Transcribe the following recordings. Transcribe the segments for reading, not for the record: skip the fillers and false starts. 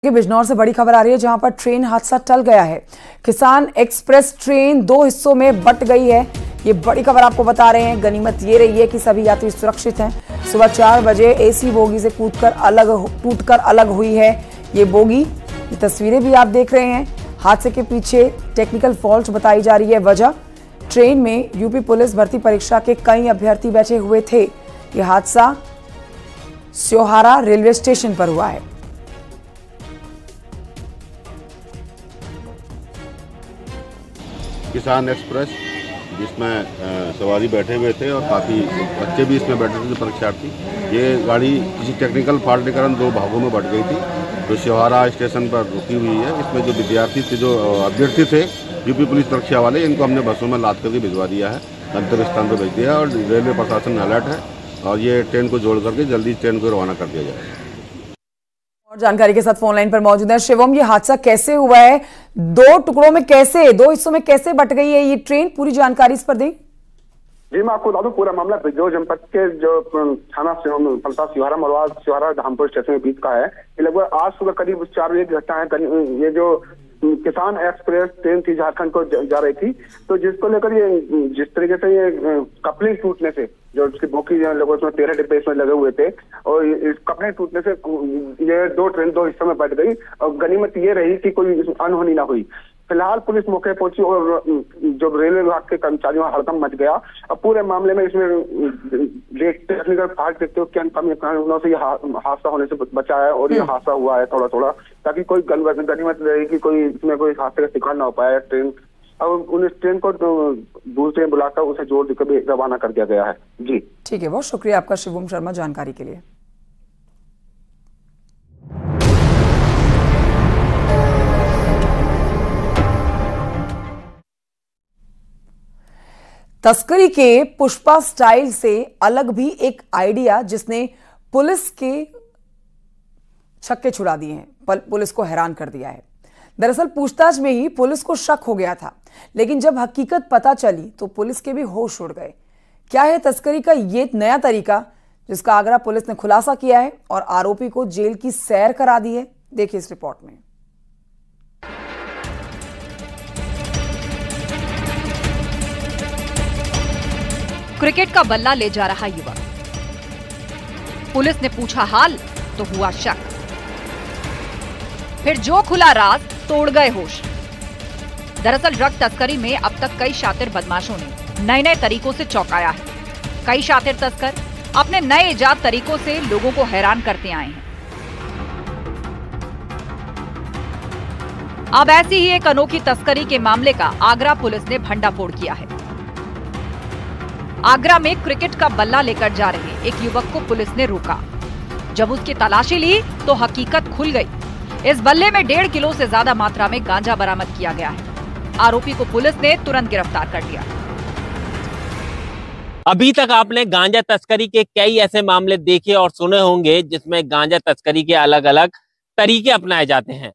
बिजनौर से बड़ी खबर आ रही है जहां पर ट्रेन हादसा टल गया है। किसान एक्सप्रेस ट्रेन 2 हिस्सों में बंट गई है। ये बड़ी खबर आपको बता रहे हैं। गनीमत ये रही है कि सभी यात्री सुरक्षित हैं। सुबह 4 बजे एसी बोगी से टूटकर अलग हुई है ये बोगी। ये तस्वीरें भी आप देख रहे हैं। हादसे के पीछे टेक्निकल फॉल्ट बताई जा रही है वजह। ट्रेन में यूपी पुलिस भर्ती परीक्षा के कई अभ्यर्थी बैठे हुए थे। ये हादसा स्योहारा रेलवे स्टेशन पर हुआ है। किसान एक्सप्रेस जिसमें सवारी बैठे हुए थे और काफ़ी बच्चे भी इसमें बैठे थे परीक्षार्थी। ये गाड़ी किसी टेक्निकल फॉल्ट के कारण 2 भागों में बंट गई थी जो स्योहारा स्टेशन पर रुकी हुई है। इसमें जो विद्यार्थी थे, जो अभ्यर्थी थे यूपी पुलिस परीक्षा वाले, इनको हमने बसों में लाद करके भिजवा दिया है, गंतव्य स्थान पर भेज दिया और रेलवे प्रशासन अलर्ट है और ये ट्रेन को जोड़ करके जल्दी ट्रेन को रवाना कर दिया जाए। और जानकारी के साथ फोन लाइन पर मौजूद है शिवम। ये हादसा कैसे हुआ है? 2 टुकड़ों में कैसे, 2 हिस्सों में कैसे बट गई है ये ट्रेन? पूरी जानकारी इस पर दें। जी मैं आपको बता दूं, पूरा मामला बिजनौर जनपद के जो थाना स्योहारा मरवाड़ स्योहारा धामपुर स्टेशन के बीच का है। ये लगभग आज सुबह करीब 4 बजे की घटना है। ये जो किसान एक्सप्रेस ट्रेन थी झारखंड को जा रही थी, तो जिसको लेकर ये जिस तरीके से ये कपलिंग टूटने से जो उसकी बोगी लगभग उसमें 13 डिब्बे इसमें लगे हुए थे और इस कपलिंग टूटने से ये 2 ट्रेन 2 हिस्सों में बट गई और गनीमत ये रही कि कोई अनहोनी ना हुई। फिलहाल पुलिस मौके पहुंची और जो रेलवे विभाग के कर्मचारियों हड़कंप मच गया और पूरे मामले में इसमें टेक्निकल फॉल्ट देखते हुए कारणों से हादसा होने से बचा है और ये हादसा हुआ है थोड़ा ताकि कोई गनीमत रहे कि कोई इसमें कोई हादसे का शिकार ना हो पाया। ट्रेन अब उन ट्रेन को दूसरी ट्रेन बुलाकर उसे जोड़ देकर रवाना कर दिया गया है। जी ठीक है, बहुत शुक्रिया आपका शिवम शर्मा जानकारी के लिए। तस्करी के पुष्पा स्टाइल से अलग भी एक आइडिया जिसने पुलिस के छक्के छुड़ा दिए हैं, पुलिस को हैरान कर दिया है। दरअसल पूछताछ में ही पुलिस को शक हो गया था, लेकिन जब हकीकत पता चली तो पुलिस के भी होश उड़ गए। क्या है तस्करी का ये नया तरीका जिसका आगरा पुलिस ने खुलासा किया है और आरोपी को जेल की सैर करा दी है? देखिए इस रिपोर्ट में। क्रिकेट का बल्ला ले जा रहा युवक, पुलिस ने पूछा हाल तो हुआ शक, फिर जो खुला राज तोड़ गए होश। दरअसल ड्रग तस्करी में अब तक कई शातिर बदमाशों ने नए तरीकों से चौंकाया है। कई शातिर तस्कर अपने नए इजाद तरीकों से लोगों को हैरान करते आए हैं। अब ऐसी ही एक अनोखी तस्करी के मामले का आगरा पुलिस ने भंडाफोड़ किया है। आगरा में क्रिकेट का बल्ला लेकर जा रहे एक युवक को पुलिस ने रोका। जब उसकी तलाशी ली तो हकीकत खुल गई। इस बल्ले में 1.5 किलो से ज्यादा मात्रा में गांजा बरामद किया गया है। आरोपी को पुलिस ने तुरंत गिरफ्तार कर लिया। अभी तक आपने गांजा तस्करी के कई ऐसे मामले देखे और सुने होंगे जिसमें गांजा तस्करी के अलग अलग तरीके अपनाए जाते हैं,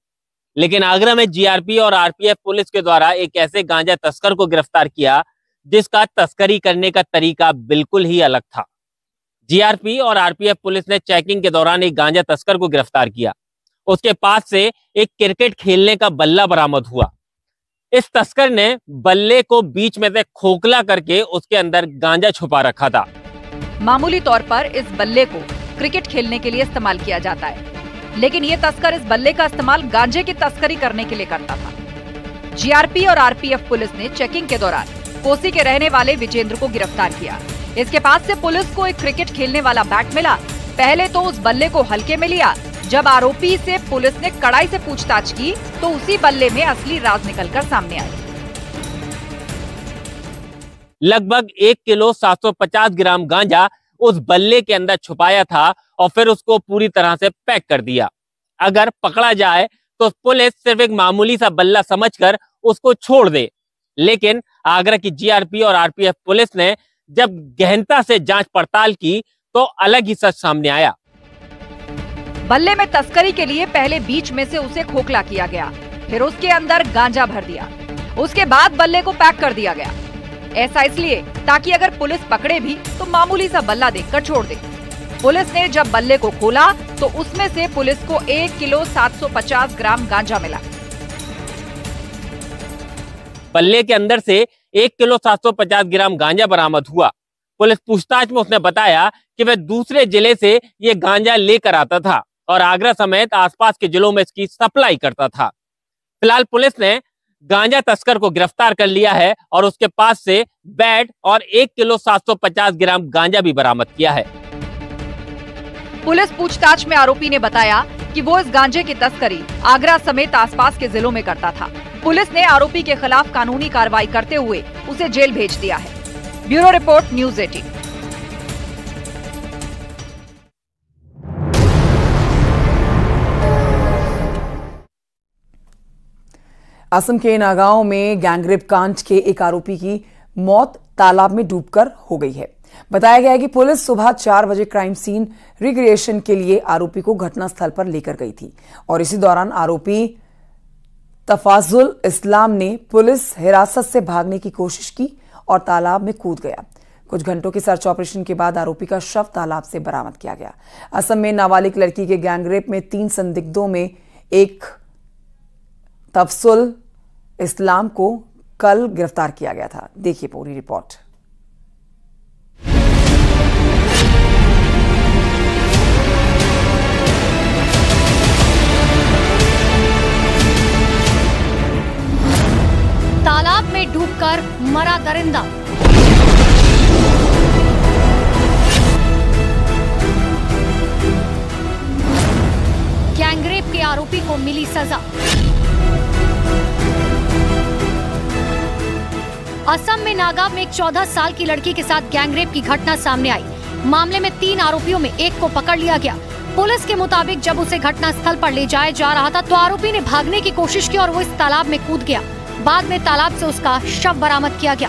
लेकिन आगरा में जीआरपी और आरपीएफ पुलिस के द्वारा एक ऐसे गांजा तस्कर को गिरफ्तार किया जिसका तस्करी करने का तरीका बिल्कुल ही अलग था। जीआरपी और आरपीएफ पुलिस ने चेकिंग के दौरान एक गांजा तस्कर को गिरफ्तार किया। उसके पास से एक क्रिकेट खेलने का बल्ला बरामद हुआ। इस तस्कर ने बल्ले को बीच में से खोखला करके उसके अंदर गांजा छुपा रखा था। मामूली तौर पर इस बल्ले को क्रिकेट खेलने के लिए इस्तेमाल किया जाता है, लेकिन ये तस्कर इस बल्ले का इस्तेमाल गांजे की तस्करी करने के लिए करता था। जीआरपी और आरपीएफ पुलिस ने चेकिंग के दौरान कोसी के रहने वाले विजेंद्र को गिरफ्तार किया। इसके पास से पुलिस को एक क्रिकेट खेलने वाला बैट मिला। पहले तो उस बल्ले को हल्के में लिया। जब आरोपी से पुलिस ने कड़ाई से पूछताछ की तो उसी बल्ले में असली राज निकलकर सामने आया। लगभग 1 किलो 750 ग्राम गांजा उस बल्ले के अंदर छुपाया था और फिर उसको पूरी तरह से पैक कर दिया। अगर पकड़ा जाए तो पुलिस सिर्फ एक मामूली सा बल्ला समझकर उसको छोड़ दे, लेकिन आगरा की जीआरपी और आरपीएफ पुलिस ने जब गहनता से जांच पड़ताल की तो अलग ही सच सामने आया। बल्ले में तस्करी के लिए पहले बीच में से उसे खोखला किया गया, फिर उसके अंदर गांजा भर दिया, उसके बाद बल्ले को पैक कर दिया गया। ऐसा इसलिए ताकि अगर पुलिस पकड़े भी तो मामूली सा बल्ला देखकर छोड़ दे। पुलिस ने जब बल्ले को खोला तो उसमें से पुलिस को 1 किलो 750 ग्राम गांजा मिला। बल्ले के अंदर से 1 किलो 750 ग्राम गांजा बरामद हुआ। पुलिस पूछताछ में उसने बताया कि वह दूसरे जिले से ये गांजा लेकर आता था और आगरा समेत आसपास के जिलों में इसकी सप्लाई करता था। फिलहाल पुलिस ने गांजा तस्कर को गिरफ्तार कर लिया है और उसके पास से बैट और 1 किलो 750 ग्राम गांजा भी बरामद किया है। पुलिस पूछताछ में आरोपी ने बताया कि वो इस गांजे की तस्करी आगरा समेत आसपास के जिलों में करता था। पुलिस ने आरोपी के खिलाफ कानूनी कार्रवाई करते हुए उसे जेल भेज दिया है। Bureau report, news 18। असम के नागांव में गैंगरेप कांड के एक आरोपी की मौत तालाब में डूबकर हो गई है। बताया गया है कि पुलिस सुबह 4 बजे क्राइम सीन रिक्रिएशन के लिए आरोपी को घटनास्थल पर लेकर गई थी और इसी दौरान आरोपी तफाजुल इस्लाम ने पुलिस हिरासत से भागने की कोशिश की और तालाब में कूद गया। कुछ घंटों के सर्च ऑपरेशन के बाद आरोपी का शव तालाब से बरामद किया गया। असम में नाबालिग लड़की के गैंगरेप में 3 संदिग्धों में एक तफजुल इस्लाम को कल गिरफ्तार किया गया था। देखिए पूरी रिपोर्ट। तालाब में डूबकर मरा दरिंदा। गैंगरेप के आरोपी को मिली सजा। असम में नागाव में एक 14 साल की लड़की के साथ गैंगरेप की घटना सामने आई। मामले में 3 आरोपियों में एक को पकड़ लिया गया। पुलिस के मुताबिक जब उसे घटनास्थल पर ले जाया जा रहा था तो आरोपी ने भागने की कोशिश की और वो इस तालाब में कूद गया। बाद में तालाब से उसका शव बरामद किया गया।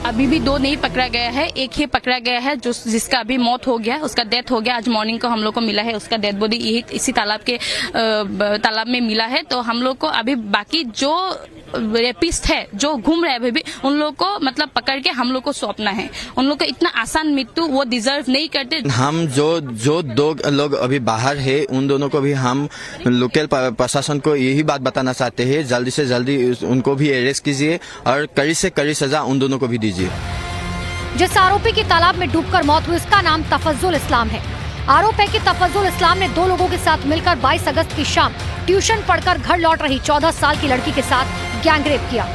अभी भी 2 नहीं पकड़ा गया है, एक ही पकड़ा गया है जो जिसका अभी मौत हो गया, उसका डेथ हो गया। आज मॉर्निंग को हम लोग को मिला है उसका डेड बॉडी यही इसी तालाब में मिला है। तो हम लोग को अभी बाकी जो रेपिस्ट है जो घूम रहे हैं अभी भी उन लोग को मतलब पकड़ के हम लोग को सौंपना है। उन लोग को इतना आसान मृत्यु वो डिजर्व नहीं करते। हम जो 2 लोग अभी बाहर है उन दोनों को भी हम लोकल प्रशासन को यही बात बताना चाहते हैं, जल्दी से जल्दी उनको भी अरेस्ट कीजिए और कड़ी से कड़ी सजा उन दोनों को भी दीजिए। जिस आरोपी की तालाब में डूबकर मौत हुई उसका नाम तफजुल इस्लाम है। आरोप है कि तफजुल इस्लाम ने 2 लोगों के साथ मिलकर 22 अगस्त की शाम ट्यूशन पढ़कर घर लौट रही 14 साल की लड़की के साथ गैंगरेप किया।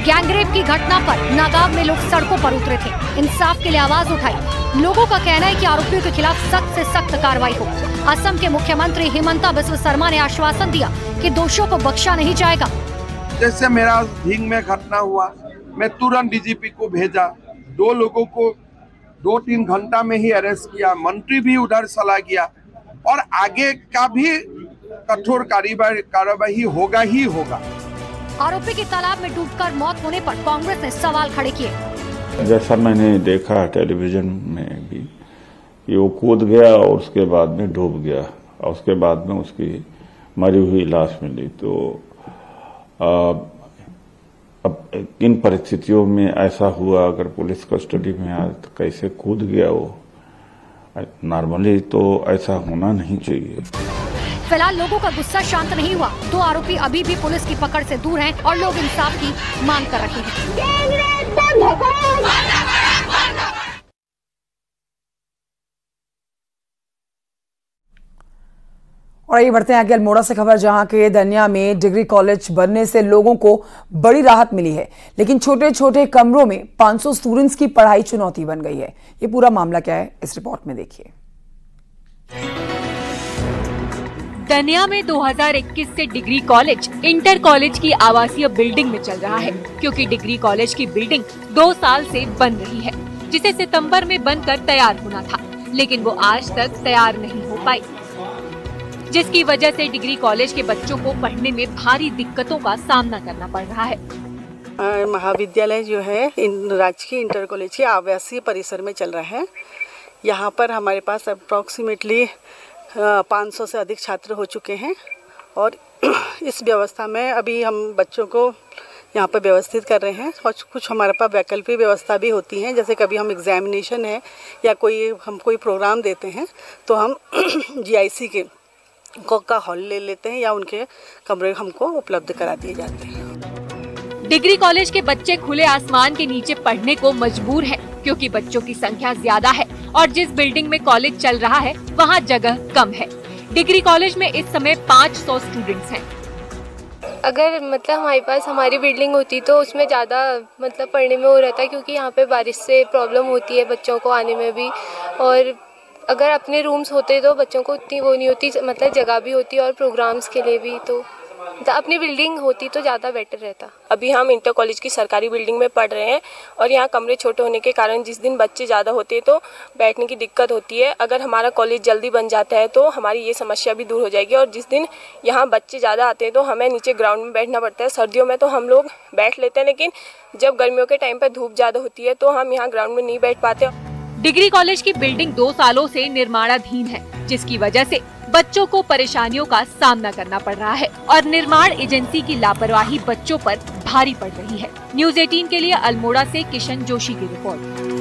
गैंगरेप की घटना पर नागाव में लोग सड़कों पर उतरे थे, इंसाफ के लिए आवाज उठाई। लोगों का कहना है कि आरोपियों के खिलाफ सख्त से सख्त कार्रवाई हो। असम के मुख्यमंत्री हिमंता बिस्वा शर्मा ने आश्वासन दिया कि दोषियों को बख्शा नहीं जाएगा। जैसे मेरा ढींग में घटना हुआ, मैं तुरंत डीजीपी को भेजा। 2 लोगों को 2-3 घंटा में ही अरेस्ट किया। मंत्री भी उधर चला गया और आगे का भी कठोर कार्रवाई होगा ही होगा। आरोपी की तालाब में डूबकर मौत होने पर कांग्रेस ने सवाल खड़े किए। जैसा मैंने देखा टेलीविजन में भी कि वो कूद गया और उसके बाद में डूब गया और उसके बाद में उसकी मरी हुई लाश मिली। तो अब इन परिस्थितियों में ऐसा हुआ, अगर पुलिस कस्टडी में आया तो कैसे कूद गया वो? नॉर्मली तो ऐसा होना नहीं चाहिए। फिलहाल लोगों का गुस्सा शांत नहीं हुआ। 2 आरोपी अभी भी पुलिस की पकड़ से दूर हैं और लोग इंसाफ की मांग कर रहे हैं। और ये बढ़ते हैं आगे अल्मोड़ा से खबर, जहां के धनिया में डिग्री कॉलेज बनने से लोगों को बड़ी राहत मिली है, लेकिन छोटे छोटे कमरों में 500 स्टूडेंट्स की पढ़ाई चुनौती बन गई है। ये पूरा मामला क्या है, इस रिपोर्ट में देखिए। धनिया में 2021 से डिग्री कॉलेज इंटर कॉलेज की आवासीय बिल्डिंग में चल रहा है, क्योंकि डिग्री कॉलेज की बिल्डिंग 2 साल से बन रही है, जिसे सितंबर में बनकर तैयार होना था, लेकिन वो आज तक तैयार नहीं हो पाई, जिसकी वजह से डिग्री कॉलेज के बच्चों को पढ़ने में भारी दिक्कतों का सामना करना पड़ रहा है। महाविद्यालय जो है राजकीय इंटर कॉलेज के आवासीय परिसर में चल रहा है। यहाँ पर हमारे पास अप्रॉक्सीमेटली 500 से अधिक छात्र हो चुके हैं और इस व्यवस्था में अभी हम बच्चों को यहाँ पर व्यवस्थित कर रहे हैं। और कुछ हमारे पास वैकल्पिक व्यवस्था भी होती हैं, जैसे कभी हम एग्जामिनेशन है या कोई प्रोग्राम देते हैं तो हम GIC के का हॉल ले लेते हैं या उनके कमरे हमको उपलब्ध करा दिए जाते हैं। डिग्री कॉलेज के बच्चे खुले आसमान के नीचे पढ़ने को मजबूर हैं, क्योंकि बच्चों की संख्या ज्यादा है और जिस बिल्डिंग में कॉलेज चल रहा है वहाँ जगह कम है। डिग्री कॉलेज में इस समय 500 स्टूडेंट्स हैं। अगर मतलब हमारे पास हमारी बिल्डिंग होती तो उसमें ज़्यादा मतलब पढ़ने में हो रहता, क्योंकि यहाँ पे बारिश से प्रॉब्लम होती है बच्चों को आने में भी, और अगर अपने रूम्स होते तो बच्चों को उतनी वो नहीं होती, मतलब जगह भी होती और प्रोग्राम्स के लिए भी, तो अपनी बिल्डिंग होती तो ज़्यादा बेटर रहता। अभी हम इंटर कॉलेज की सरकारी बिल्डिंग में पढ़ रहे हैं और यहाँ कमरे छोटे होने के कारण जिस दिन बच्चे ज़्यादा होते हैं तो बैठने की दिक्कत होती है। अगर हमारा कॉलेज जल्दी बन जाता है तो हमारी ये समस्या भी दूर हो जाएगी, और जिस दिन यहाँ बच्चे ज़्यादा आते हैं तो हमें नीचे ग्राउंड में बैठना पड़ता है। सर्दियों में तो हम लोग बैठ लेते हैं, लेकिन जब गर्मियों के टाइम पर धूप ज़्यादा होती है तो हम यहाँ ग्राउंड में नहीं बैठ पाते। डिग्री कॉलेज की बिल्डिंग 2 सालों से निर्माणाधीन है, जिसकी वजह से बच्चों को परेशानियों का सामना करना पड़ रहा है और निर्माण एजेंसी की लापरवाही बच्चों पर भारी पड़ रही है। न्यूज़ 18 के लिए अल्मोड़ा से किशन जोशी की रिपोर्ट।